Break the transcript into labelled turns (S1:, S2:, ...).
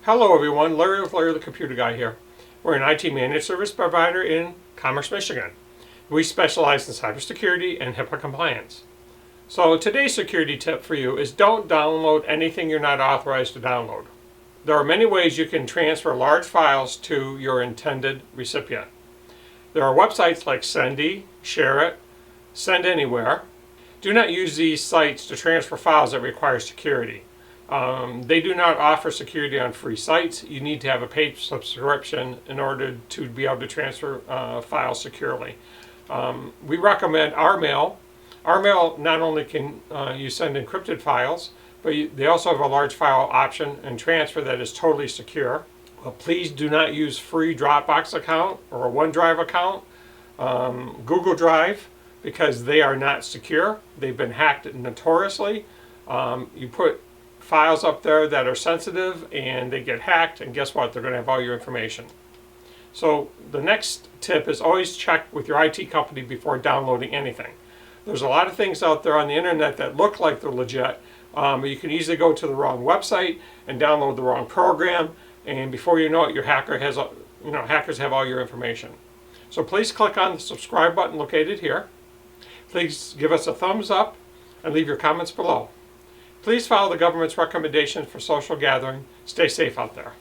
S1: Hello everyone, Larry with Larry the Computer Guy here. We're an IT managed service provider in Commerce, Michigan. We specialize in cybersecurity and HIPAA compliance. So today's security tip for you is don't download anything you're not authorized to download. There are many ways you can transfer large files to your intended recipient. There are websites like Sendy, ShareIt, Send Anywhere. Do not use these sites to transfer files that require security. They do not offer security on free sites. You need to have a paid subscription in order to be able to transfer files securely. We recommend Rmail. Rmail not only can you send encrypted files, but they also have a large file option and transfer that is totally secure. Please do not use free Dropbox account or a OneDrive account, Google Drive, because they are not secure. They've been hacked notoriously. You put files up there that are sensitive and they get hacked, and guess what? They're going to have all your information. So the next tip is always check with your IT company before downloading anything. There's a lot of things out there on the internet that look like they're legit, but you can easily go to the wrong website and download the wrong program, and before you know it, your hackers have all your information. So please click on the subscribe button located here. Please give us a thumbs up and leave your comments below. Please follow the government's recommendations for social gathering. Stay safe out there.